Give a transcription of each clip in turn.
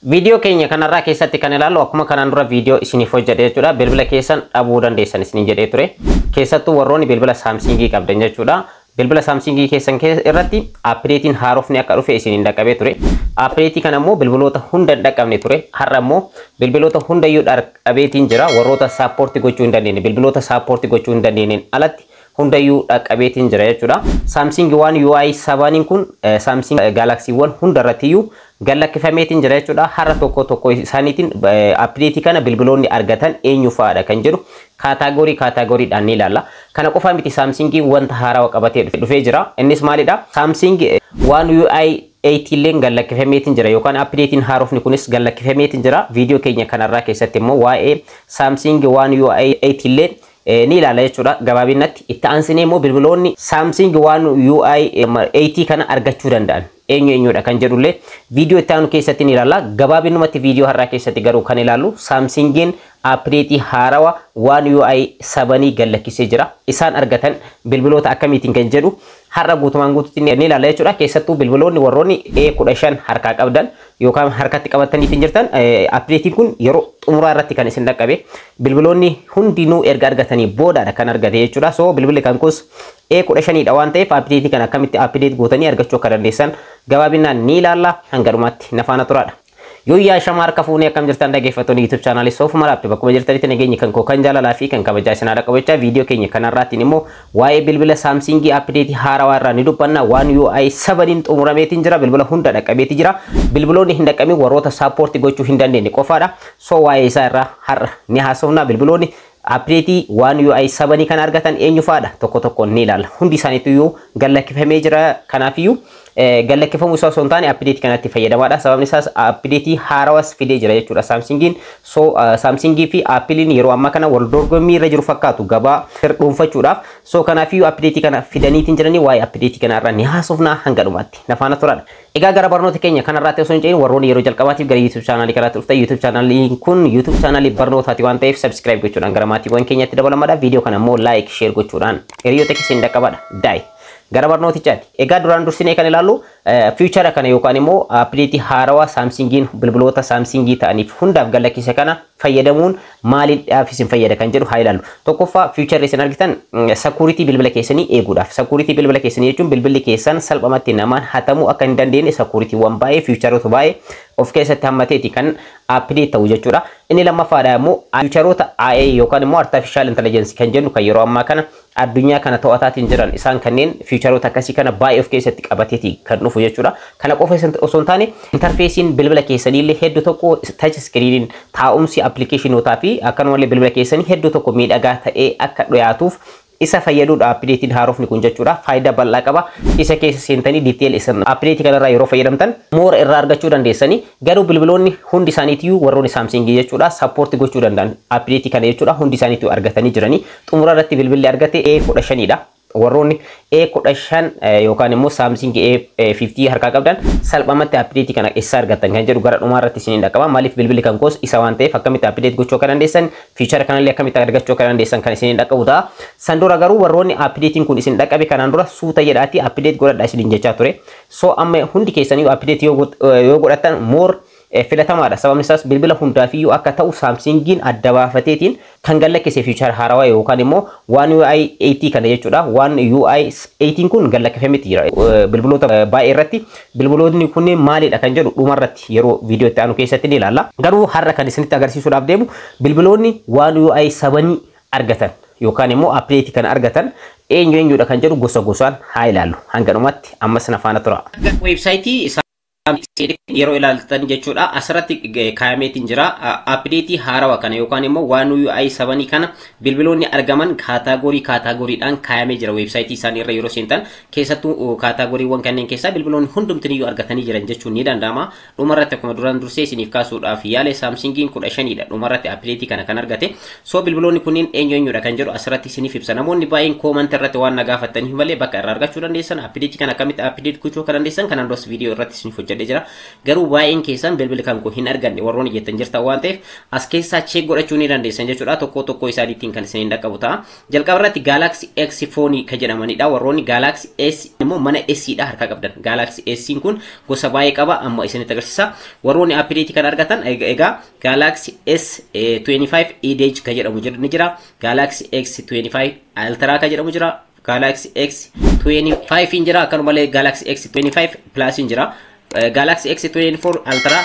Video keenya kanarraa keessatti kan ilaallu akkuma kanaan dura video isiniif hojjedhe jechuudha. Bilbila keessan dhabuu dandeessan isiniin jedhee ture. Keessattuu warroonni bilbila Samsung qabdan jechuudha. Bilbila Samsung keessan irratti updatein haarofni akka dhufe isiniin dhaqqabee ture. Update kana immoo bilbiloota hunda dhaqqabne ture. Har'a immoo bilbiloota hundayyuu dhaqqabeetiin jira. Warroota support gochuu hin dandeenye, bilbiloota support gochuu hin dandeenyeen alatti hundayyuu dhaqqabeetiin jira jechuudha. Samsung One UI 7 kun Samsung Galaxy One hundarrattiyyuu gallakkifameetiin jira jechuudha. Har'a tokko isaaniitiin update kana bilbiloonni argatan eenyu fa'aadha kan jedhu kaataagooriidhaan ni ilaalla. Kana qofa miti Samsung wanta haarawaa qabatee dhufee jira. Innis maalidha? Samsung One UI 8 illee gallakkifameetiin jira yookaan updatein haarofni kunis gallakkifameetiin jira. Video keenya kanarraa keessatti immoo waa'ee Samsung One UI 8 illee ni ilaalla jechuudha. Gabaabinatti itti aansinee immoo bilbiloonni Samsung One UI 8 kana argachuu danda'an eenyudha kan jedhullee video itti aanu keessatti ni ilaalla. Gabaabinumatti video har'aa keessatti garuu kan ilaallu Samsungin update haarawa One UI 7 gallakkisee jira. Isaan argatan bilbiloota akkamiitiin kan jedhu har'a guutumaan guututti ni ilaalla jechuudha. Keessattuu bilbiloonni warroonni A15 harkaa qabdan yookaan harkatti qabataniitiin jirtan updatein kun yeroo xumuraa irratti kan isin dhaqqabe. Bilbiloonni hundinuu erga argatanii boodaadha kan argate jechuudha. So bilbilli kan kus A15 dha waan ta'eef update kan akkamitti update gootanii argachuu akka dandeessan gabaabinaan ni ilaalla. Hanga dhumaatti na faana turaadha. Yoyyaa shamaa harka fuunee akkam jirtan dhaggeeffattoonni YouTube channel Soofuma Laapti bakkuma jirtanitti nageenya kan koo kan jaalalaa fi kan kabajaa isin haadha qabachaa video keenya kanarraatti immoo waa'ee bilbila Samsung update haarawaa irraa ni dubbanna. One UI 7 xumurameetiin jira. Bilbila hunda dhaqqabeeti jira. Bilbiloonni hin dhaqqamin warroota support gochuu hin dandeenye qofaadha. So waa'ee isaa irraa har'a ni haasofna. Bilbiloonni update One UI 7 kan argatan eenyu fa'aadha tokko ni ilaalla. Hundi isaaniitu gallakkifamee jira. Kanaafiyyuu gallakkifamu isaa osoo hin taane update kanatti fayyadamaadha. Sababni isaas update haarawas fidee jira jechuudha Samsungin. So Samsungii fi Applein yeroo ammaa kana wal dorgommii irra jiru fakkaatu gabaa dhuunfachuudhaaf. So kanaafiyyuu update kana fidaniitiin jiranii waa'ee update kanarraa ni haasofna hanga dhumaatti na faana turadha. Egaa gara barnoota keenya kanarraatti osoo hin cehin warroonni yeroo jalqabaatiif gara YouTube channel kanaatti dhuftan YouTube channel kun YouTube channel barnootaati waan ta'eef subscribe gochuudhaan gara maatiiwwan keenyatti dabalamaadha. Video kana immoo like share gochuudhaan hiriyoota keessan dhaqqabadha. Dai gara barnootichaati. Egaa duraan dursinee kan ilaallu future kana yookaan immoo update haarawaa Samsungin bilbiloota Samsungii ta'aniif hundaaf gallakkise kana fayyadamuun maaliidhaaf isin fayyada kan jedhu haa ilaallu. Tokkoffaa future isin argitan security bilbila keessanii eeguudhaaf. Security bilbila keessanii jechuun bilbilli keessan salphamatti namaan hatamuu akka hin dandeenye security waan baay'ee futureota baay'ee of keessatti hammateeti kan update ta'u jechuudha. Inni lammaffaadha immoo futureota AI yookaan immoo artificial intelligence kan jennu kan yeroo ammaa kana addunyaa kana to'ataatiin jiran isaan kanneen futureota akkasii kana baay'ee of keessatti qabateeti kan dhufu jechuudha. Kana qofa osoo hin taane interfeesiin bilbila keessanii illee hedduu tokko touch screen taa'umsi applicationootaa fi akkanumallee bilbila keessanii hedduu tokko miidhagaa ta'ee akka dhiyaatuuf isa fayyaduudha updatein haarofni kun jechuudha. Faayidaa bal'aa qaba. Isa keessa seentanii detail isa update kanarraa yeroo fayyadamtan moora irraa argachuu dandeessanii. Garuu bilbiloonni hundi isaaniitii warroonni Samsung jechuudha support gochuu danda'an update kana jechuudha hundi isaaniitii argatanii jiranii. Xumura irratti bilbilli argate A15 dha. Warroonni A15 yookaan immoo Samsung A50 harkaa qabdan salphamatti update kana isa argatan kan jedhu gara dhumaa irratti isiniin dhaqqaba. Maaliif bilbilli kan koos isa waan ta'eef akkamitti update gochuu akka dandeessan feature kanallee akkamitti argachuu akka dandeessan kan isiniin dhaqqabu ta'a. San dura garuu warroonni updatein kun isin dhaqqabe kanaan dura suuta jedhaati update godhadhaa isiniin jechaa ture. So amma hundi keessanii update yoo godhatan more filatamaadha. Sababni isaas bilbila hundaafiyyuu akka ta'u Samsungin adda baafateetiin kan gallakkise feature haarawaa yookaan immoo One UI 8 kana jechuudha. One UI 8 kun gallakkifameeti jira. Bilbiloota baay'ee irratti bilbiloonni kunneen maalidha kan jedhu dhumarratti yeroo video itti aanu keessatti ni ilaalla. Garuu har'a kan isinitti agarsiisuudhaaf deemu bilbiloonni One UI 7 argatan yookaan immoo update kana argatan eenyudha kan jedhu gosa gosaan haa ilaallu. Hanga dhumatti ammas na faana tura. Website yeroo ilaaltan jechuudha asirratti kaayameetiin jira update haarawaa kana yookaan immoo One UI 7 kana bilbiloonni argaman kaataagoriidhaan kaayamee jira website isaanii irra yeroo seentan keessattuu kaataagoriiwwan kanneen keessaa bilbiloonni hundumtiniyyuu argatanii jiran jechuun ni danda'ama. Dhumarratti akkuma duraan dursee isiniif kaasuudhaaf yaale Samsungin 15 dha dhumarratti update kana kan argate. So bilbiloonni kunneen eenyudha kan jedhu asirratti isiniif ibsa. Namoonni baay'een comment irratti waan na gaafataniif malee bakka irraa argachuu dandeessan update kana akkamitti update gochuu akka dandeessan kanaan duras video irratti isiniif hojjedhee jira. Garuu baay'een keessan bilbila kan kun hin arganne warroonni jettan jirtan waan ta'eef as keessaa check godhachuu ni dandeessan jechuudha. Tokko isaaniitiin kan isiniin dhaqqabu ta'a. Jalqaba irratti Galaxy X phone kan jedhamanidha. Warroonni Galaxy S immoo mana S dha harka qabdan. Galaxy S kun gosa baay'ee qaba amma isinitti agarsiisa. Warroonni update kan argatan egaa Galaxy S25 Edge kan jedhamu ni jira. Galaxy X25 Ultra kan jedhamu jira. Galaxy X25 in jira. Akkanumallee Galaxy X25 Plus in jira. Galaxy X24 Ultra,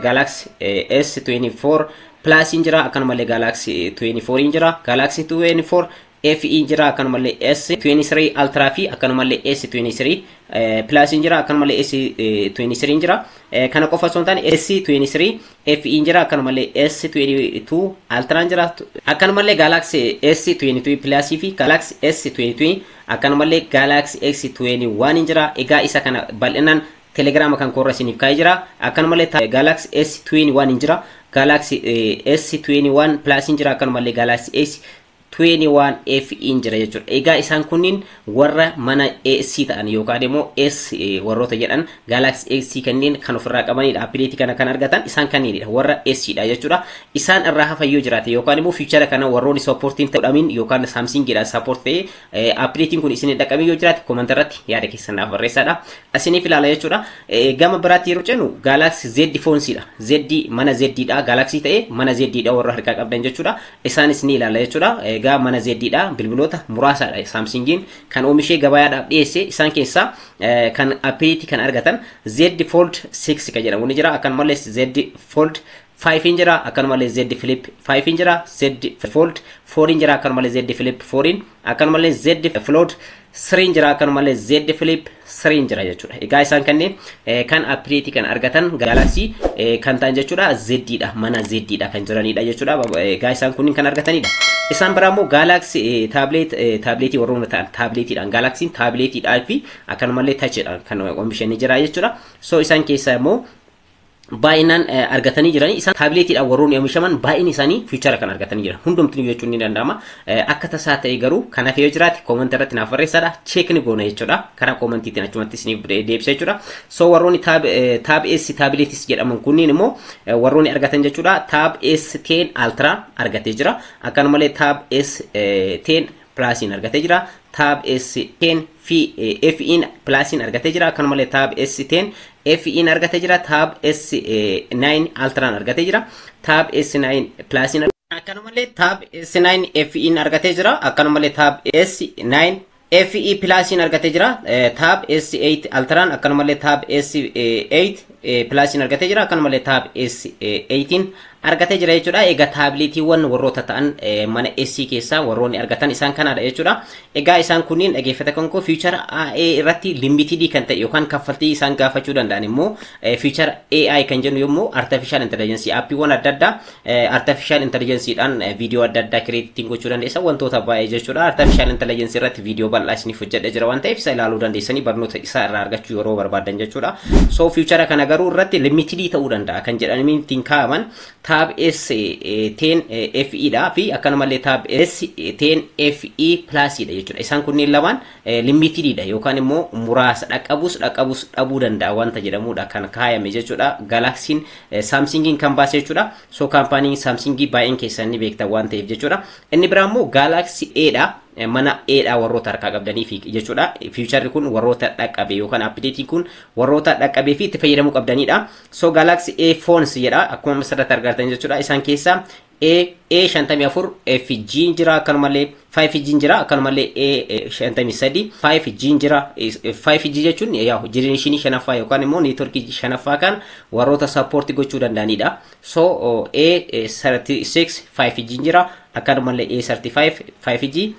Galaxy S24 Plus in jira. Akkanumallee Galaxy 24 in jira. Galaxy 24 FE in jira. Akkanumallee S23 Ultra fi akkanumallee S23 Plus in jira. Akkanumallee S23 in jira. Kana qofa osoo hin taane S23 FE in jira. Akkanumallee S22 Ultra in jira. Akkanumallee Galaxy S22 Plus fi Galaxy S22 akkanumallee Galaxy X21 in jira. Egaa isa kana bal'inaan Telegram kan korra isiniif kaa'ee jira. Akkanumallee Galaxy S21 in jira. Galaxy S21 Plus in jira. Akkanumallee Galaxy S21 FE in jira jechuudha. Egaa isaan kunniin warra mana S ta'an yookaan immoo S warroota jedhan Galaxy X kanneen kan ofirraa qabanidha. Update kana kan argatan isaan kanneenidha. Warra S dha jechuudha. Isaan irraa hafayyoo jiraate yookaan immoo feature kana warroonni supportiin ta'uudhaan yookaan Samsungidhaan support ta'ee updatein kun isin dhaqqabee yoo jiraate comment irratti yaada keessan naaf barreessaa. Asiniif ilaala jechuudha. Gama biraatti yeroo jennu Galaxy Z phones dha. Z mana Z dha. Galaxy ta'ee mana Z dha warra harkaa qabdan jechuudha. Isaanis ni ilaala jechuudha. Egaa mana Z dha. Bilbiloota muraasaadha Samsungiin kan oomishee gabaadhaaf dhiyeesse isaan keessaa kan update kan argatan Z Fold 6 kan jedhamu ni jira. Akkanumallee Z Fold 5 in jira. Akkanumallee Z Flip 5 in jira. Z Fold 4 in jira. Akkanumallee Z Flip 4 in akkanumallee Z Fold 3 in jira. Akkanumallee Z Flip 3 in jira jechuudha. Egaa isaan kanneen kan update kan argatan Galaxy kan ta'an jechuudha. Z dha. Mana Z dha kan jiranidha jechuudha. Egaa isaan kunniin kan argatanidha. Isaan biraa immoo Galaxy tabletii warroonni ta'an tabletiidhaan Galaxy tabletiidhaan fi akkanumallee touchidhaan kan oomishanii jira jechuudha. So isaan keessaa immoo baay'inaan argatanii jiran isaan tabletiidhaan warroonni oomishaman baay'inni isaanii feature kan argatanii jiran hundumtuu jechuun ni danda'ama. Akka tasaa ta'e garuu kan hafe yoo jiraate comment irratti naaf barreessaa. Check ni goona jechuudha. Karaa commentiitiin achumatti isiniif deebisa jechuudha. So warroonni Tab S tabletis jedhaman kunniin immoo warroonni argatan jechuudha. Tab S10 Ultra argatee jira. Akkanumallee Tab S10 Plus in argatee jira. Tab S10 FE Plus in argatee jira. Akkanumallee Tab S10 FE argatee jira. Tab S9 Ultra argatee jira. Tab S9 Plus in akkanumallee Tab S9 FE argatee jira. Akkanumallee Tab S9 FE Plus in argatee jira. Tab S8 Ultra akkanumallee Tab S8 Plus in argatee jira. Akkanumallee Tab S18 argatee jira jechuudha. Egaa tabletiiwwan warroota ta'an mana S keessaa warroonni argatan isaan kanadha jechuudha. Egaa isaan kunniin dhageeffata kan koo feature AI irratti limited kan ta'e yookaan kaffaltii isaan gaafachuu danda'an immoo feature AI kan jennu yommuu artificial intelligence appiiwwan adda addaa artificial intelligence dhaan video adda addaa creating gochuu dandeessan wantoota baay'ee jechuudha. Artificial intelligence irratti video bal'aa isiniif hojjedhee jira waan ta'eef isa ilaaluu dandeessanii barnoota isaa irraa argachuu yeroo barbaadan jechuudha. So feature kana garuu irratti limited ta'uu danda'a kan jedhaniin kaa'aman Tab S10 FE dha fi akkanumallee Tab S10 FE Plus dha jechuudha. Isaan kunniin lamaan limited dha yookaan immoo muraasa dhaqqabus dhabuu danda'a wanta jedhamudha kan kaayame jechuudha. Galaxyin Samsungiin kan baase jechuudha. So kaampaaniin Samsungii baay'een keessan ni beektan waan ta'eef jechuudha. Inni biraa immoo Galaxy A dha. Mana A warroota harkaa qabdanii fi jechuudha. Feature kun warroota dhaqqabe yookaan update kun warroota dhaqqabee fi itti fayyadamuu qabdanidha. So Galaxy A phones jedha akkuma asirratti argattan jechuudha. Isaan keessaa A54 FG jira akkanumallee 5G jira akkanumallee A53 5G jira 5G jechuun yaa generation shanaffaa yookaan immoo network shanaffaa kan warroota support gochuu danda'anidha. So A36 5G jira akkanumallee A35 5G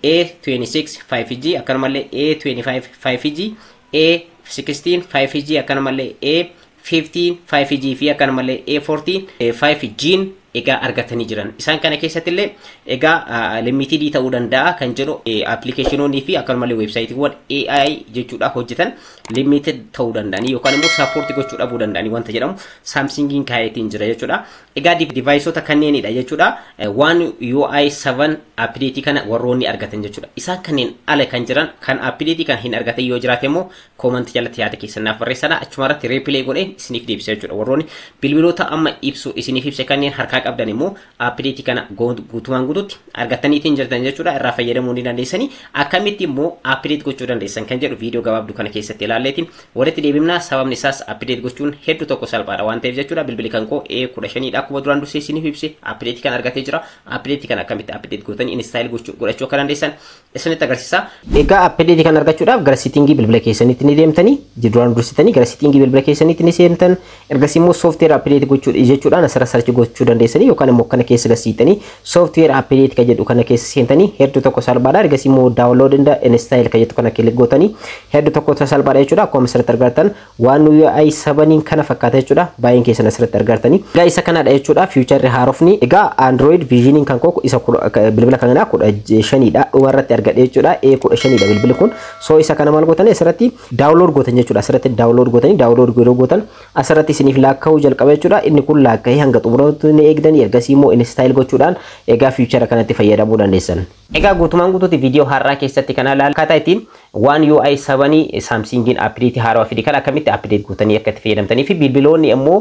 A26 5G akkanumallee A25 5G A16 5G akkanumallee A15 5G fi akkanumallee A14 5G egaa argatanii jiran. Isaan kana keessatti illee egaa limited ta'uu danda'a kan jedhu applicationoonni fi akkanumallee websiteewwan AI jechuudha hojjetan limited ta'uu danda'ani yookaan immoo support gochuu dhabuu danda'ani wanta jedhamu Samsungiin kaayetiin jira jechuudha. Egaa deviceota kanneenidha jechuudha. One UI 7 update kana warroonni argatan jechuudha. Isaan kanneen ala kan jiran kan update kan hin argatan yoo jiraate immoo comment jalatti yaada keessanaaf barreessaa achumarratti replay godhee isiniif deebisa jechuudha. Warroonni bilbiloota amma ibsu isiniif ibse kanneen harkaa qabdan immoo update kana guutumaan guututti argataniitiin jirtan jechuudha. Irraa fayyadamuu ni dandeessanii akkamitti immoo update gochuu dandeessan kan jedhu viidiyoo gabaabduu kana keessatti ilaalleetiin walitti deebifnaa. Sababni isaas update gochuun hedduu tokko salphaadha waan ta'eef jechuudha. Bilbilli kan koo A15 dha akkuma duraan dursee isiniif ibse update kan argatee jira. Update kan akkamitti update gootanii install godhachuu akka dandeessan isinitti agarsiisa. Egaa update kan argachuudhaaf gara settingii bilbila keessaniitti ni deemtanii duraan dursitanii gara settingii bilbila keessaniitti ni seentan. Ergasii immoo software update gochuu jechuudhaan asirra search gochuu dandeessanii yookaan immoo kana keessa gasiitanii software update kan jedhu kana keessa seentanii hedduu tokko salphaadha. Ergasii immoo download and install kan jedhu kana click gootanii hedduu tokko salphaadha jechuudha. Akkuma asirratti argattan One UI 7 kana fakkaata jechuudha. Baay'een keessan asirratti argatanii. Egaa isa kanadha jechuudha. Future haarofni egaa Android Vision kan koo isa bilbila kanaa 15 dha dhumarratti argadhe jechuudha. A15 dha bilbilli kun. So isa kana maal gootanii asirratti download gootan jechuudha. Asirratti download gootanii download gootan asirratti isiniif laakka'uu jalqaba jechuudha. Inni kun laakka'ee hanga xumuraatti ni eegdanii ergasii immoo install gochuudhaan egaa future kanatti fayyadamuu dandeessan. Egaa guutumaan guutuutti viidiyoo har'aa keessatti kana ilaala akkaataa ittiin One UI 7 Samsungiin update haarawaa fide kan akkamitti update gootanii akka itti fayyadamtanii fi bilbiloonni immoo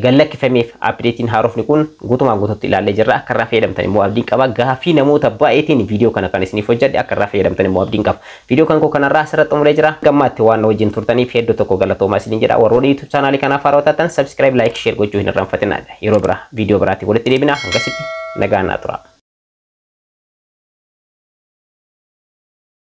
gallakkifameef updatein haarofni kun guutumaan guutuutti ilaallee jirra. Akka irraa fayyadamtan immoo abdiin qaba. Gaaffii namoota baay'eetiin viidiyoo kana kan isiniif hojjedhe akka irraa fayyadamtan immoo abdiin qaba. Viidiyoo kan koo kanarraa asirratti xumuree jira. Gammaatti waan wajjin turtaniif hedduu tokko galatoomaa isiniin jedha. Warroonni YouTube chaanaalii kanaaf haarawaa taatan subscribe, like, share gochuu hin irraanfatinaa. Yeroo biraa viidiyoo biraatti walitti deebina. Hangasitti nagaan naa tura.